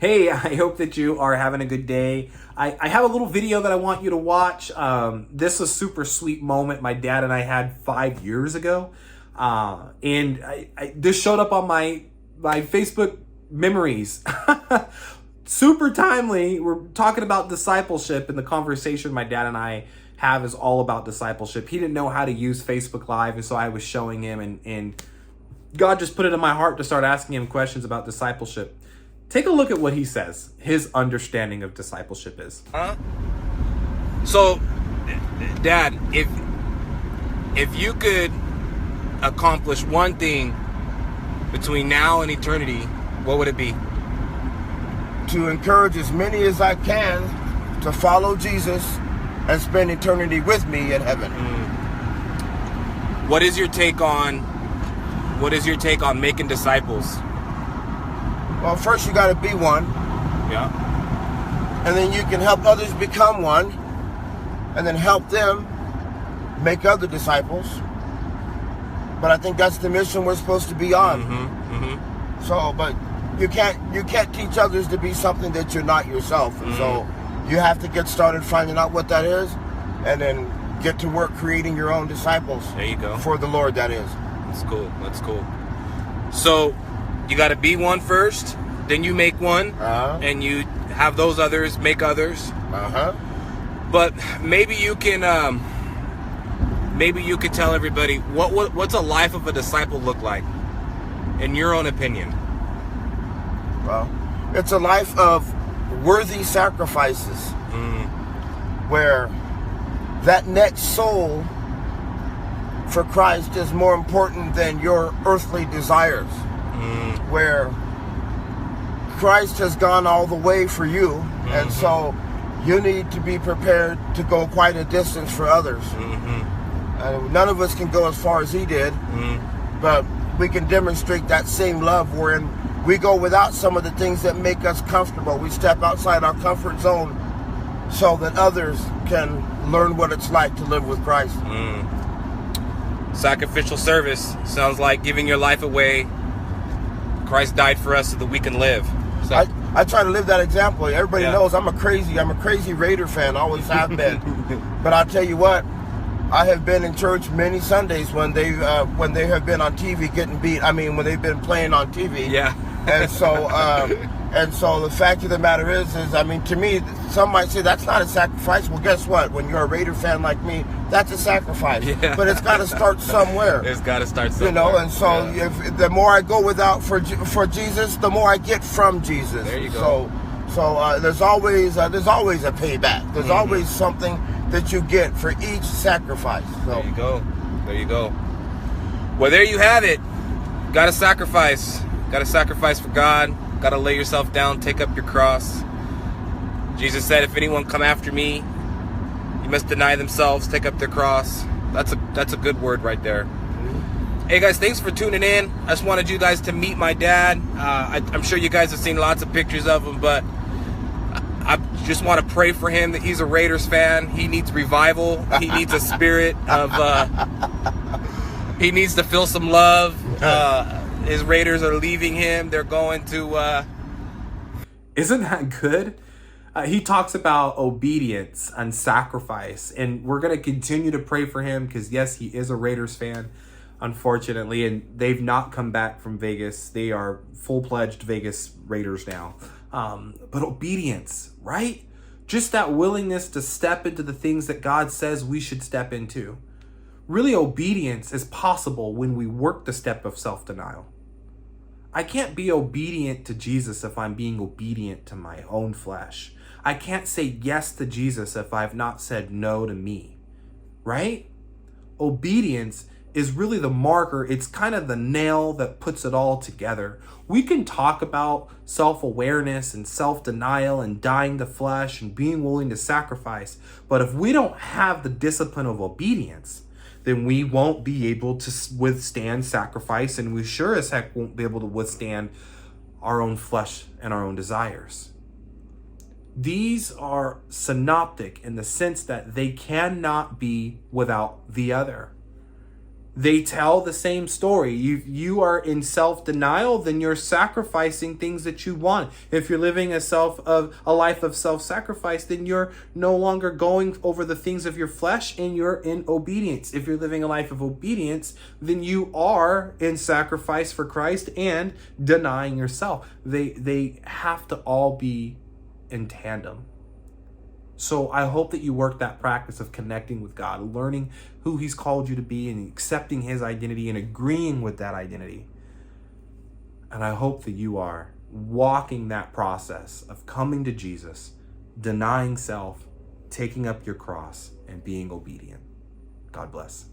Hey, I hope that you are having a good day. I have a little video that I want you to watch. This is a super sweet moment my dad and I had 5 years ago. This showed up on my Facebook memories. Super timely. We're talking about discipleship, and the conversation my dad and I have is all about discipleship. He didn't know how to use Facebook Live, and so I was showing him, and God just put it in my heart to start asking him questions about discipleship. Take a look at what he says, his understanding of discipleship is. So, Dad, if you could accomplish one thing between now and eternity, what would it be? To encourage as many as I can to follow Jesus and spend eternity with me in heaven. What is your take on making disciples? Well, first you got to be one. Yeah. And then you can help others become one, and then help them make other disciples. But I think that's the mission we're supposed to be on. So, but you can't teach others to be something that you're not yourself. And so you have to get started finding out what that is, and then get to work creating your own disciples. There you go. For the Lord, that is. That's cool. So you got to be one first, then you make one, and you have those others make others. But maybe you can tell everybody what's a life of a disciple look like, in your own opinion. Well, it's a life of worthy sacrifices, where that next soul for Christ is more important than your earthly desires, where Christ has gone all the way for you, and so you need to be prepared to go quite a distance for others. None of us can go as far as he did, but we can demonstrate that same love wherein we go without some of the things that make us comfortable. We step outside our comfort zone so that others can learn what it's like to live with Christ. Sacrificial service sounds like giving your life away. Christ died for us so that we can live. So I try to live that example. Everybody knows I'm a crazy Raider fan, always have been. But I'll tell you what, I have been in church many Sundays when they have been on TV getting beat. I mean, when they've been playing on TV. Yeah. And so the fact of the matter is, I mean, to me, some might say that's not a sacrifice. Well, guess what? When you're a Raider fan like me, that's a sacrifice. Yeah. But it's got to start somewhere. It's got to start somewhere. You know, and so if the more I go without for Jesus, the more I get from Jesus. There you go. So there's always a payback. There's always something that you get for each sacrifice. So. There you go. Well, there you have it. Got to sacrifice. Got to sacrifice for God. Got to lay yourself down, take up your cross. Jesus said, if anyone come after me, you must deny themselves, take up their cross. That's a good word right there. Hey guys, thanks for tuning in. I just wanted you guys to meet my dad. I'm sure you guys have seen lots of pictures of him, but I just want to pray for him that he's a Raiders fan. He needs revival. He needs a spirit of... he needs to feel some love. His Raiders are leaving him. They're going to... Isn't that good? He talks about obedience and sacrifice, and we're going to continue to pray for him because, yes, he is a Raiders fan, unfortunately, and they've not come back from Vegas. They are full-pledged Vegas Raiders now. But obedience, right? Just that willingness to step into the things that God says we should step into. Really, obedience is possible when we work the step of self-denial. I can't be obedient to Jesus if I'm being obedient to my own flesh. I can't say yes to Jesus if I've not said no to me, right? Obedience is really the marker. It's kind of the nail that puts it all together. We can talk about self-awareness and self-denial and dying to flesh and being willing to sacrifice, but if we don't have the discipline of obedience, then we won't be able to withstand sacrifice, and we sure as heck won't be able to withstand our own flesh and our own desires. These are synoptic in the sense that they cannot be without the other. They tell the same story. You are in self-denial, then you're sacrificing things that you want. If you're living a life of self-sacrifice, then you're no longer going over the things of your flesh and you're in obedience. If you're living a life of obedience, then you are in sacrifice for Christ and denying yourself. They have to all be in tandem. So I hope that you work that practice of connecting with God, learning who he's called you to be and accepting his identity and agreeing with that identity. And I hope that you are walking that process of coming to Jesus, denying self, taking up your cross, and being obedient. God bless.